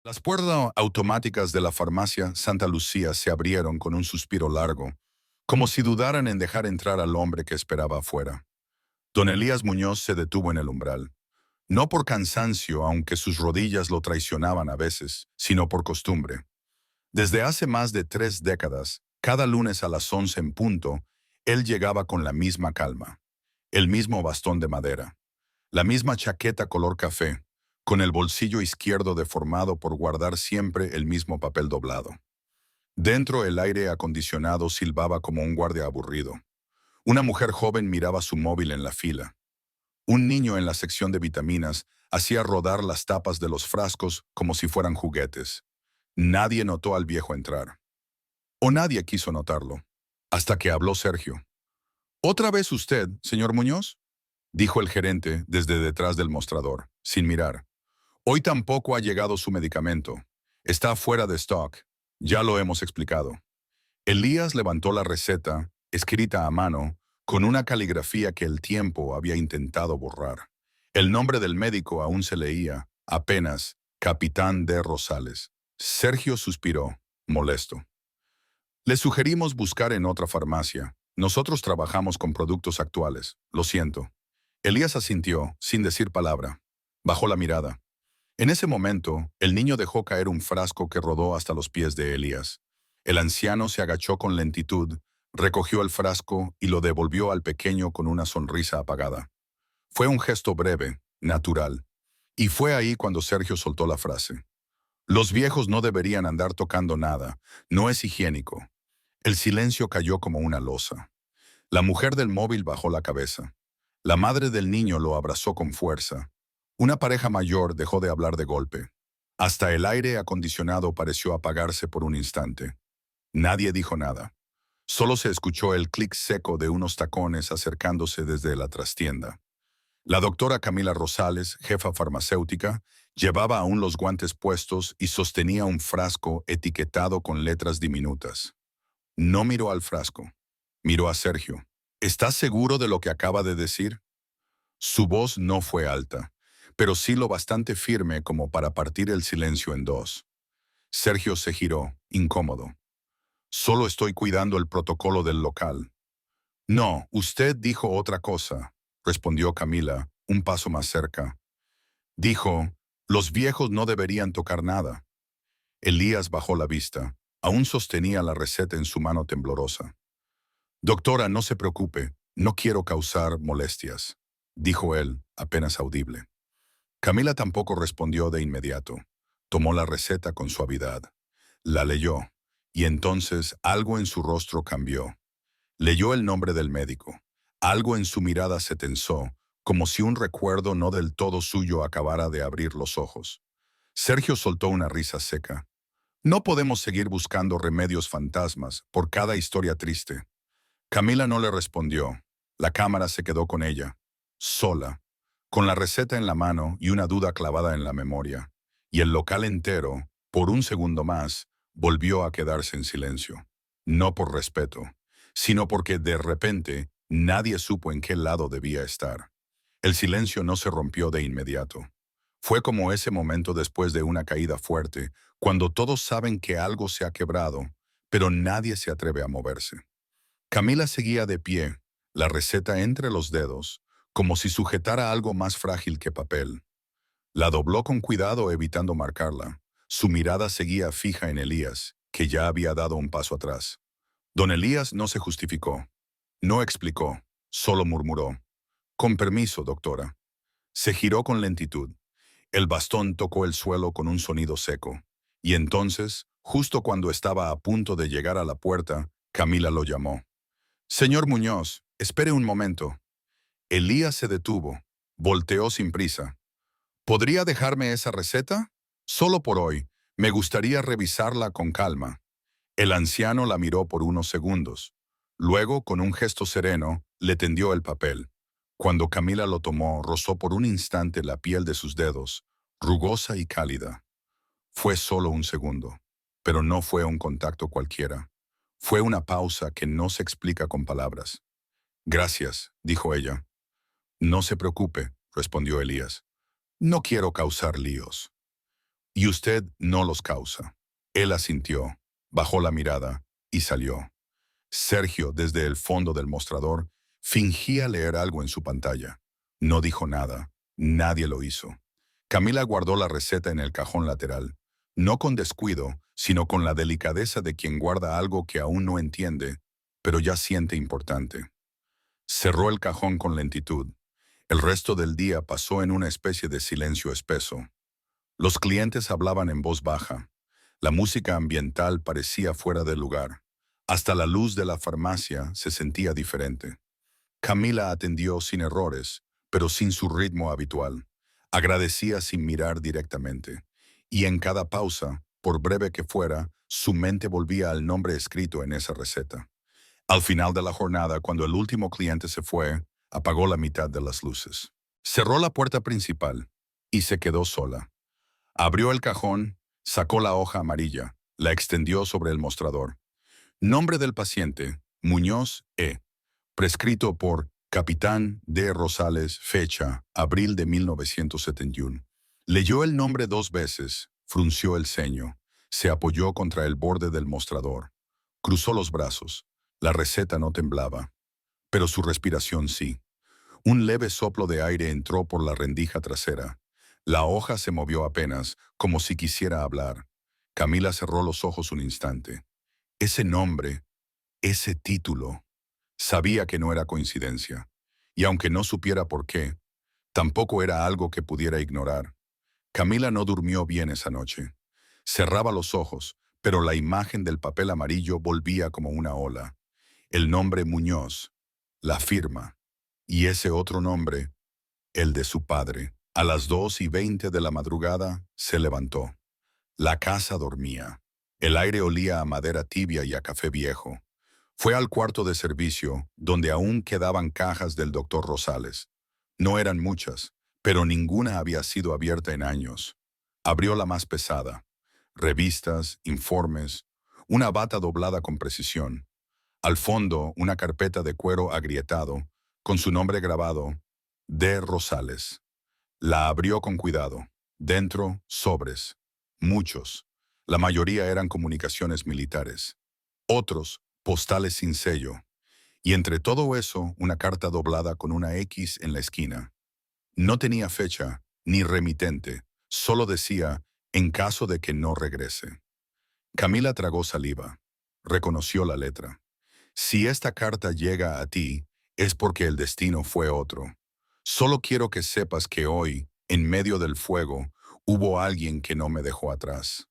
Las puertas automáticas de la farmacia Santa Lucía se abrieron con un suspiro largo, como si dudaran en dejar entrar al hombre que esperaba afuera. Don Elías Muñoz se detuvo en el umbral, no por cansancio, aunque sus rodillas lo traicionaban a veces, sino por costumbre. Desde hace más de 3 décadas, cada lunes a las 11 en punto, él llegaba con la misma calma, el mismo bastón de madera, la misma chaqueta color café, con el bolsillo izquierdo deformado por guardar siempre el mismo papel doblado. Dentro el aire acondicionado silbaba como un guardia aburrido. Una mujer joven miraba su móvil en la fila. Un niño en la sección de vitaminas hacía rodar las tapas de los frascos como si fueran juguetes. Nadie notó al viejo entrar. O nadie quiso notarlo. Hasta que habló Sergio. «¿Otra vez usted, señor Muñoz?», dijo el gerente desde detrás del mostrador, sin mirar. «Hoy tampoco ha llegado su medicamento. Está fuera de stock. Ya lo hemos explicado». Elías levantó la receta, escrita a mano, con una caligrafía que el tiempo había intentado borrar. El nombre del médico aún se leía, apenas, Capitán de Rosales. Sergio suspiró, molesto. «Le sugerimos buscar en otra farmacia. Nosotros trabajamos con productos actuales. Lo siento». Elías asintió, sin decir palabra. Bajó la mirada. En ese momento, el niño dejó caer un frasco que rodó hasta los pies de Elías. El anciano se agachó con lentitud, recogió el frasco y lo devolvió al pequeño con una sonrisa apagada. Fue un gesto breve, natural. Y fue ahí cuando Sergio soltó la frase. «Los viejos no deberían andar tocando nada. No es higiénico». El silencio cayó como una losa. La mujer del móvil bajó la cabeza. La madre del niño lo abrazó con fuerza. Una pareja mayor dejó de hablar de golpe. Hasta el aire acondicionado pareció apagarse por un instante. Nadie dijo nada. Solo se escuchó el clic seco de unos tacones acercándose desde la trastienda. La doctora Camila Rosales, jefa farmacéutica, llevaba aún los guantes puestos y sostenía un frasco etiquetado con letras diminutas. No miró al frasco. Miró a Sergio. «¿Estás seguro de lo que acaba de decir?». Su voz no fue alta, pero sí lo bastante firme como para partir el silencio en dos. Sergio se giró, incómodo. «Solo estoy cuidando el protocolo del local». «No, usted dijo otra cosa», respondió Camila, un paso más cerca. Dijo, «los viejos no deberían tocar nada». Elías bajó la vista. Aún sostenía la receta en su mano temblorosa. «Doctora, no se preocupe, no quiero causar molestias», dijo él, apenas audible. Camila tampoco respondió de inmediato. Tomó la receta con suavidad. La leyó, y entonces algo en su rostro cambió. Leyó el nombre del médico. Algo en su mirada se tensó, como si un recuerdo no del todo suyo acabara de abrir los ojos. Sergio soltó una risa seca. «No podemos seguir buscando remedios fantasmas por cada historia triste». Camila no le respondió. La cámara se quedó con ella, sola, con la receta en la mano y una duda clavada en la memoria. Y el local entero, por un segundo más, volvió a quedarse en silencio. No por respeto, sino porque de repente nadie supo en qué lado debía estar. El silencio no se rompió de inmediato. Fue como ese momento después de una caída fuerte, cuando todos saben que algo se ha quebrado, pero nadie se atreve a moverse. Camila seguía de pie, la receta entre los dedos, como si sujetara algo más frágil que papel. La dobló con cuidado evitando marcarla. Su mirada seguía fija en Elías, que ya había dado un paso atrás. Don Elías no se justificó. No explicó, solo murmuró. «Con permiso, doctora». Se giró con lentitud. El bastón tocó el suelo con un sonido seco. Y entonces, justo cuando estaba a punto de llegar a la puerta, Camila lo llamó. «Señor Muñoz, espere un momento». Elías se detuvo. Volteó sin prisa. «¿Podría dejarme esa receta? Solo por hoy. Me gustaría revisarla con calma». El anciano la miró por unos segundos. Luego, con un gesto sereno, le tendió el papel. Cuando Camila lo tomó, rozó por un instante la piel de sus dedos, rugosa y cálida. Fue solo un segundo, pero no fue un contacto cualquiera. Fue una pausa que no se explica con palabras. «Gracias», dijo ella. «No se preocupe», respondió Elías. «No quiero causar líos». Y usted no los causa. Él asintió, bajó la mirada y salió. Sergio, desde el fondo del mostrador, fingía leer algo en su pantalla. No dijo nada. Nadie lo hizo. Camila guardó la receta en el cajón lateral, no con descuido, sino con la delicadeza de quien guarda algo que aún no entiende, pero ya siente importante. Cerró el cajón con lentitud. El resto del día pasó en una especie de silencio espeso. Los clientes hablaban en voz baja. La música ambiental parecía fuera de lugar. Hasta la luz de la farmacia se sentía diferente. Camila atendió sin errores, pero sin su ritmo habitual. Agradecía sin mirar directamente. Y en cada pausa, por breve que fuera, su mente volvía al nombre escrito en esa receta. Al final de la jornada, cuando el último cliente se fue, apagó la mitad de las luces. Cerró la puerta principal y se quedó sola. Abrió el cajón, sacó la hoja amarilla, la extendió sobre el mostrador. Nombre del paciente, Muñoz E. Prescrito por Capitán D. Rosales, fecha, abril de 1971. Leyó el nombre 2 veces, frunció el ceño, se apoyó contra el borde del mostrador, cruzó los brazos. La receta no temblaba, pero su respiración sí. Un leve soplo de aire entró por la rendija trasera. La hoja se movió apenas, como si quisiera hablar. Camila cerró los ojos un instante. Ese nombre, ese título, sabía que no era coincidencia. Y aunque no supiera por qué, tampoco era algo que pudiera ignorar. Camila no durmió bien esa noche. Cerraba los ojos, pero la imagen del papel amarillo volvía como una ola. El nombre Muñoz, la firma, y ese otro nombre, el de su padre. A las 2:20 de la madrugada se levantó. La casa dormía. El aire olía a madera tibia y a café viejo. Fue al cuarto de servicio, donde aún quedaban cajas del doctor Rosales. No eran muchas, pero ninguna había sido abierta en años. Abrió la más pesada. Revistas, informes, una bata doblada con precisión. Al fondo, una carpeta de cuero agrietado, con su nombre grabado, D. Rosales. La abrió con cuidado. Dentro, sobres. Muchos. La mayoría eran comunicaciones militares. Otros, postales sin sello. Y entre todo eso, una carta doblada con una X en la esquina. No tenía fecha, ni remitente. Solo decía, en caso de que no regrese. Camila tragó saliva. Reconoció la letra. Si esta carta llega a ti, es porque el destino fue otro. Solo quiero que sepas que hoy, en medio del fuego, hubo alguien que no me dejó atrás.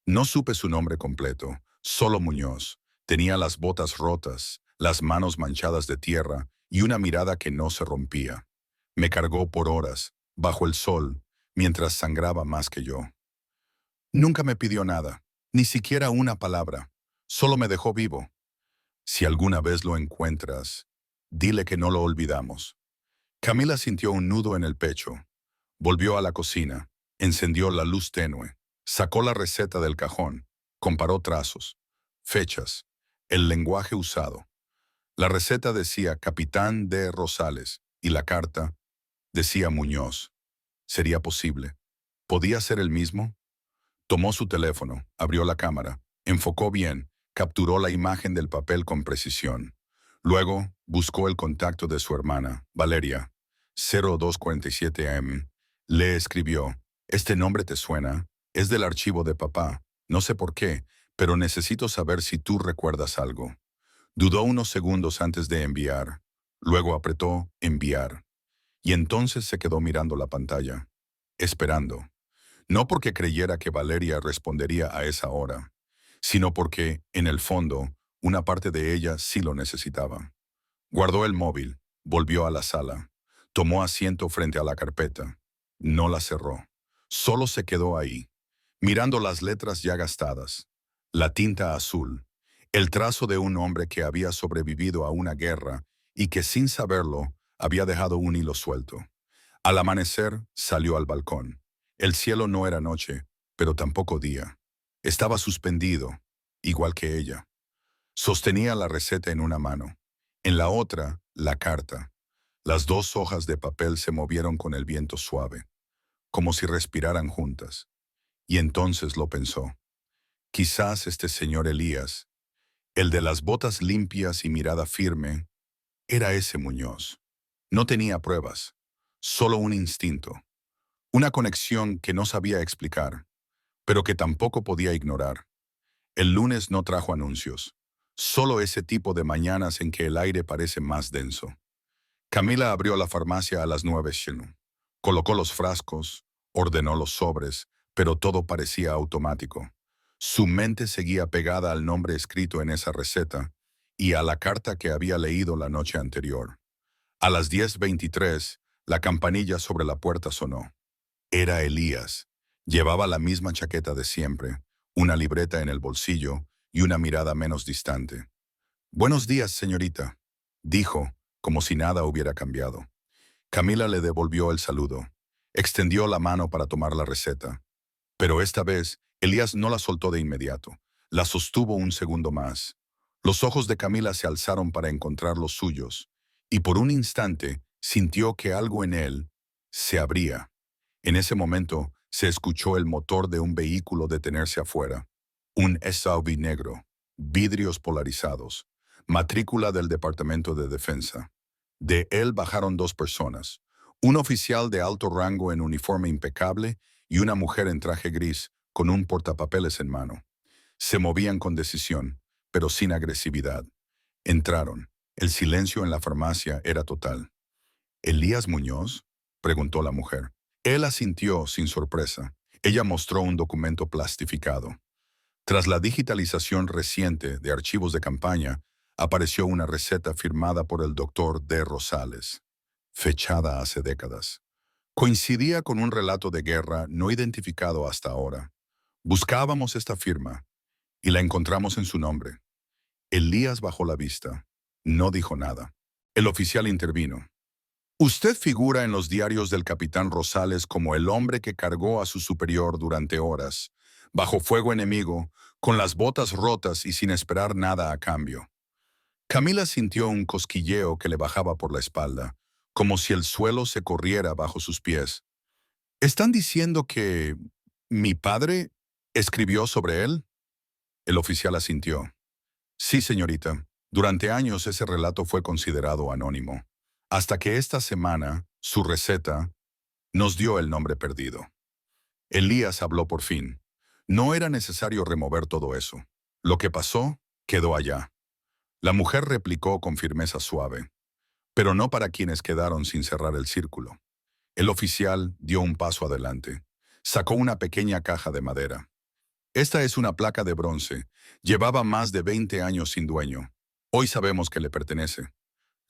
No supe su nombre completo, solo Muñoz. Tenía las botas rotas, las manos manchadas de tierra y una mirada que no se rompía. Me cargó por horas, bajo el sol, mientras sangraba más que yo. Nunca me pidió nada, ni siquiera una palabra. Solo me dejó vivo. Si alguna vez lo encuentras, dile que no lo olvidamos. Camila sintió un nudo en el pecho. Volvió a la cocina, encendió la luz tenue, sacó la receta del cajón, comparó trazos, fechas, el lenguaje usado. La receta decía Capitán D. Rosales y la carta decía Muñoz. ¿Sería posible? ¿Podía ser el mismo? Tomó su teléfono, abrió la cámara, enfocó bien, capturó la imagen del papel con precisión. Luego, buscó el contacto de su hermana, Valeria. 0247 AM. Le escribió, «Este nombre te suena, es del archivo de papá. No sé por qué, pero necesito saber si tú recuerdas algo». Dudó unos segundos antes de enviar. Luego apretó «Enviar». Y entonces se quedó mirando la pantalla, esperando. No porque creyera que Valeria respondería a esa hora, sino porque, en el fondo, una parte de ella sí lo necesitaba. Guardó el móvil, volvió a la sala, tomó asiento frente a la carpeta. No la cerró. Solo se quedó ahí, mirando las letras ya gastadas, la tinta azul, el trazo de un hombre que había sobrevivido a una guerra y que sin saberlo había dejado un hilo suelto. Al amanecer, salió al balcón. El cielo no era noche, pero tampoco día. Estaba suspendido, igual que ella. Sostenía la receta en una mano. En la otra, la carta. Las dos hojas de papel se movieron con el viento suave, como si respiraran juntas. Y entonces lo pensó. Quizás este señor Elías, el de las botas limpias y mirada firme, era ese Muñoz. No tenía pruebas, solo un instinto, una conexión que no sabía explicar, pero que tampoco podía ignorar. El lunes no trajo anuncios, solo ese tipo de mañanas en que el aire parece más denso. Camila abrió la farmacia a las 9 shin. Colocó los frascos, ordenó los sobres, pero todo parecía automático. Su mente seguía pegada al nombre escrito en esa receta y a la carta que había leído la noche anterior. A las 10:23, la campanilla sobre la puerta sonó. Era Elías. Llevaba la misma chaqueta de siempre, una libreta en el bolsillo y una mirada menos distante. «Buenos días, señorita», dijo, como si nada hubiera cambiado. Camila le devolvió el saludo. Extendió la mano para tomar la receta. Pero esta vez, Elías no la soltó de inmediato. La sostuvo un segundo más. Los ojos de Camila se alzaron para encontrar los suyos, y por un instante sintió que algo en él se abría. En ese momento se escuchó el motor de un vehículo detenerse afuera. Un SUV negro, vidrios polarizados, matrícula del Departamento de Defensa. De él bajaron dos personas, un oficial de alto rango en uniforme impecable y una mujer en traje gris con un portapapeles en mano. Se movían con decisión, pero sin agresividad. Entraron. El silencio en la farmacia era total. «¿Elías Muñoz?», preguntó la mujer. Él asintió sin sorpresa. Ella mostró un documento plastificado. Tras la digitalización reciente de archivos de campaña, apareció una receta firmada por el doctor D. Rosales, fechada hace décadas. Coincidía con un relato de guerra no identificado hasta ahora. Buscábamos esta firma y la encontramos en su nombre. Elías bajó la vista. No dijo nada. El oficial intervino. «Usted figura en los diarios del capitán Rosales como el hombre que cargó a su superior durante horas, bajo fuego enemigo, con las botas rotas y sin esperar nada a cambio». Camila sintió un cosquilleo que le bajaba por la espalda, como si el suelo se corriera bajo sus pies. «¿Están diciendo que mi padre escribió sobre él?». El oficial asintió. «Sí, señorita. Durante años ese relato fue considerado anónimo, hasta que esta semana su receta nos dio el nombre perdido». Elías habló por fin. No era necesario remover todo eso. Lo que pasó, quedó allá. La mujer replicó con firmeza suave, pero no para quienes quedaron sin cerrar el círculo. El oficial dio un paso adelante. Sacó una pequeña caja de madera. «Esta es una placa de bronce. Llevaba más de 20 años sin dueño. Hoy sabemos que le pertenece».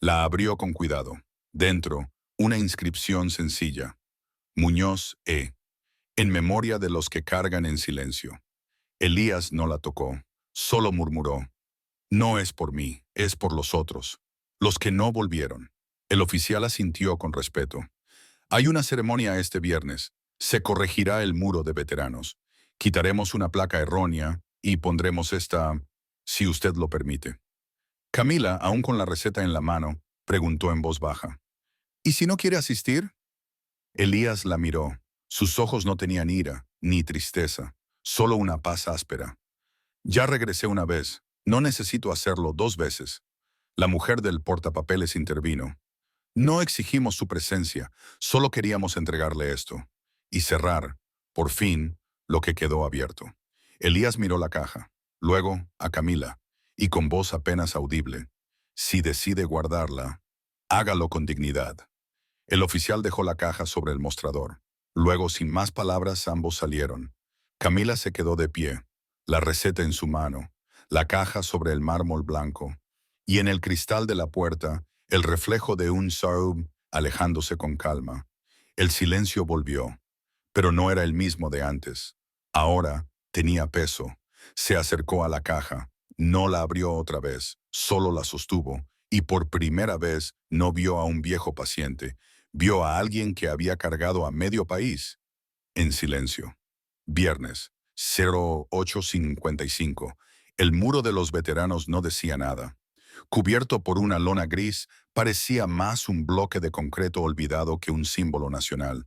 La abrió con cuidado. Dentro, una inscripción sencilla. «Muñoz E. En memoria de los que cargan en silencio». Elías no la tocó. Solo murmuró. «No es por mí, es por los otros, los que no volvieron». El oficial asintió con respeto. «Hay una ceremonia este viernes. Se corregirá el muro de veteranos. Quitaremos una placa errónea y pondremos esta, si usted lo permite». Camila, aún con la receta en la mano, preguntó en voz baja. «¿Y si no quiere asistir?». Elías la miró. Sus ojos no tenían ira, ni tristeza, solo una paz áspera. «Ya regresé una vez. No necesito hacerlo 2 veces». La mujer del portapapeles intervino. «No exigimos su presencia, solo queríamos entregarle esto». Y cerrar, por fin, lo que quedó abierto. Elías miró la caja, luego a Camila, y con voz apenas audible. «Si decide guardarla, hágalo con dignidad». El oficial dejó la caja sobre el mostrador. Luego, sin más palabras, ambos salieron. Camila se quedó de pie, la receta en su mano, la caja sobre el mármol blanco, y en el cristal de la puerta, el reflejo de un Saub alejándose con calma. El silencio volvió, pero no era el mismo de antes. Ahora tenía peso. Se acercó a la caja, no la abrió otra vez, solo la sostuvo, y por primera vez no vio a un viejo paciente, vio a alguien que había cargado a medio país. En silencio. Viernes, 08:55. El muro de los veteranos no decía nada. Cubierto por una lona gris, parecía más un bloque de concreto olvidado que un símbolo nacional.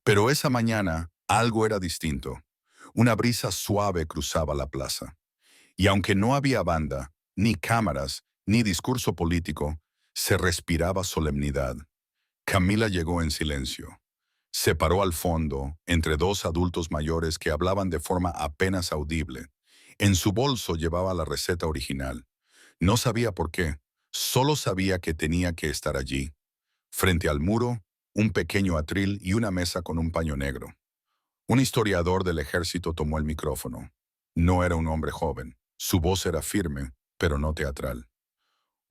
Pero esa mañana algo era distinto. Una brisa suave cruzaba la plaza. Y aunque no había banda, ni cámaras, ni discurso político, se respiraba solemnidad. Camila llegó en silencio. Se paró al fondo, entre dos adultos mayores que hablaban de forma apenas audible. En su bolso llevaba la receta original. No sabía por qué, solo sabía que tenía que estar allí. Frente al muro, un pequeño atril y una mesa con un paño negro. Un historiador del ejército tomó el micrófono. No era un hombre joven. Su voz era firme, pero no teatral.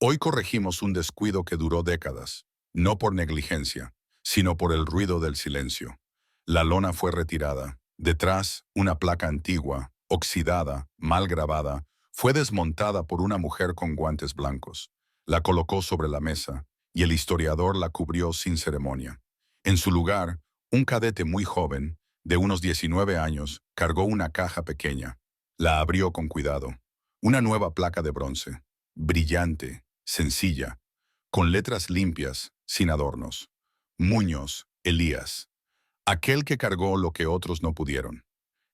Hoy corregimos un descuido que duró décadas, no por negligencia, sino por el ruido del silencio. La lona fue retirada. Detrás, una placa antigua, oxidada, mal grabada, fue desmontada por una mujer con guantes blancos. La colocó sobre la mesa, y el historiador la cubrió sin ceremonia. En su lugar, un cadete muy joven, de unos 19 años, cargó una caja pequeña. La abrió con cuidado. Una nueva placa de bronce, brillante, sencilla, con letras limpias, sin adornos. Muñoz, Elías. Aquel que cargó lo que otros no pudieron.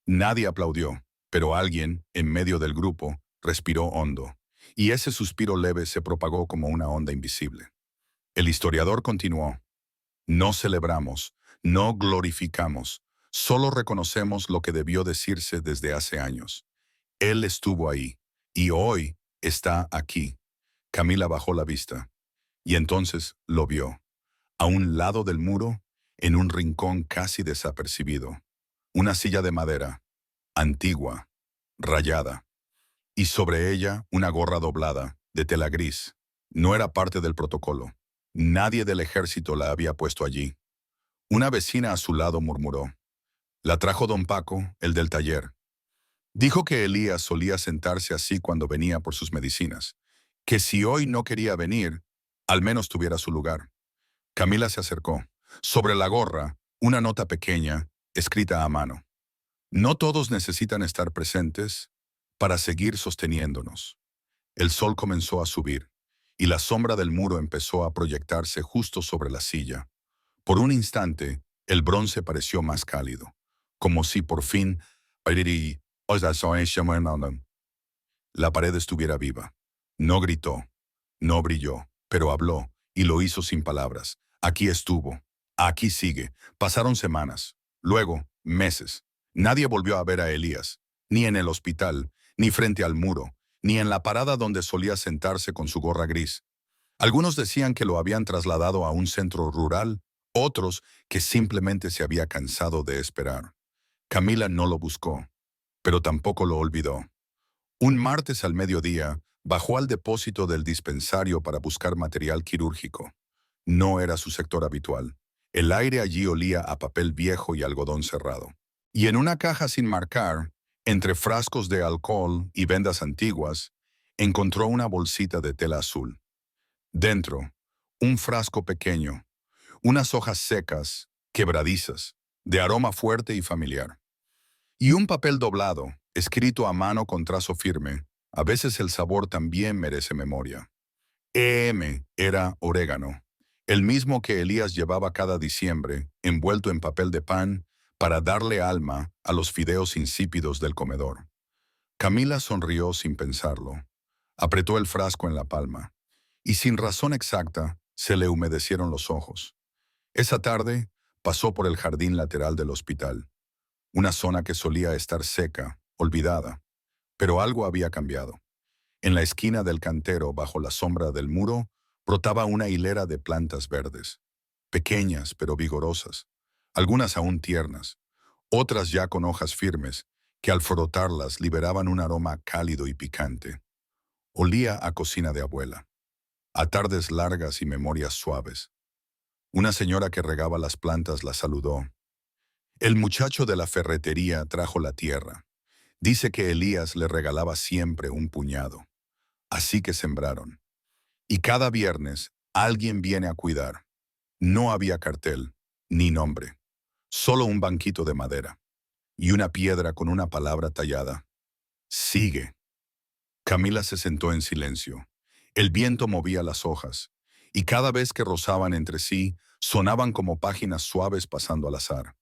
Nadie aplaudió, pero alguien, en medio del grupo, respiró hondo, y ese suspiro leve se propagó como una onda invisible. El historiador continuó. No celebramos, no glorificamos, solo reconocemos lo que debió decirse desde hace años. Él estuvo ahí, y hoy está aquí. Camila bajó la vista, y entonces lo vio. A un lado del muro, en un rincón casi desapercibido, una silla de madera, antigua, rayada, y sobre ella una gorra doblada, de tela gris. No era parte del protocolo. Nadie del ejército la había puesto allí. Una vecina a su lado murmuró. La trajo don Paco, el del taller. Dijo que Elías solía sentarse así cuando venía por sus medicinas, que si hoy no quería venir, al menos tuviera su lugar. Camila se acercó. Sobre la gorra, una nota pequeña, escrita a mano. No todos necesitan estar presentes para seguir sosteniéndonos. El sol comenzó a subir, y la sombra del muro empezó a proyectarse justo sobre la silla. Por un instante, el bronce pareció más cálido, como si por fin la pared estuviera viva. No gritó, no brilló, pero habló, y lo hizo sin palabras. Aquí estuvo, aquí sigue. Pasaron semanas, luego meses. Nadie volvió a ver a Elías, ni en el hospital, ni frente al muro, ni en la parada donde solía sentarse con su gorra gris. Algunos decían que lo habían trasladado a un centro rural, otros que simplemente se había cansado de esperar. Camila no lo buscó, pero tampoco lo olvidó. Un martes al mediodía, bajó al depósito del dispensario para buscar material quirúrgico. No era su sector habitual. El aire allí olía a papel viejo y algodón cerrado. Y en una caja sin marcar, entre frascos de alcohol y vendas antiguas, encontró una bolsita de tela azul. Dentro, un frasco pequeño, unas hojas secas, quebradizas, de aroma fuerte y familiar. Y un papel doblado, escrito a mano con trazo firme. A veces el sabor también merece memoria. Era orégano, el mismo que Elías llevaba cada diciembre, envuelto en papel de pan, para darle alma a los fideos insípidos del comedor. Camila sonrió sin pensarlo. Apretó el frasco en la palma, y sin razón exacta, se le humedecieron los ojos. Esa tarde, pasó por el jardín lateral del hospital, una zona que solía estar seca, olvidada, pero algo había cambiado. En la esquina del cantero, bajo la sombra del muro, brotaba una hilera de plantas verdes, pequeñas pero vigorosas, algunas aún tiernas, otras ya con hojas firmes, que al frotarlas liberaban un aroma cálido y picante. Olía a cocina de abuela, a tardes largas y memorias suaves. Una señora que regaba las plantas la saludó. El muchacho de la ferretería trajo la tierra. Dice que Elías le regalaba siempre un puñado. Así que sembraron. Y cada viernes alguien viene a cuidar. No había cartel, ni nombre. Solo un banquito de madera. Y una piedra con una palabra tallada. Sigue. Camila se sentó en silencio. El viento movía las hojas, y cada vez que rozaban entre sí, sonaban como páginas suaves pasando al azar.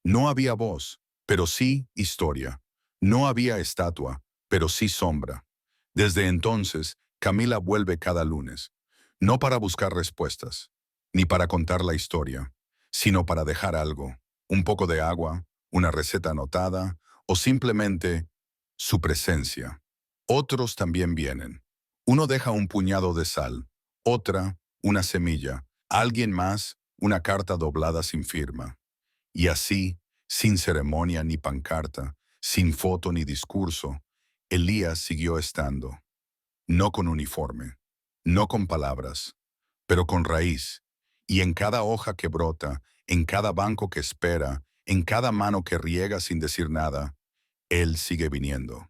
No había voz, pero sí historia. No había estatua, pero sí sombra. Desde entonces, Camila vuelve cada lunes, no para buscar respuestas, ni para contar la historia, sino para dejar algo, un poco de agua, una receta anotada o simplemente su presencia. Otros también vienen. Uno deja un puñado de sal, otra una semilla, alguien más una carta doblada sin firma. Y así, sin ceremonia ni pancarta, sin foto ni discurso, Elías siguió estando, no con uniforme, no con palabras, pero con raíz, y en cada hoja que brota, en cada banco que espera, en cada mano que riega sin decir nada, Él sigue viniendo.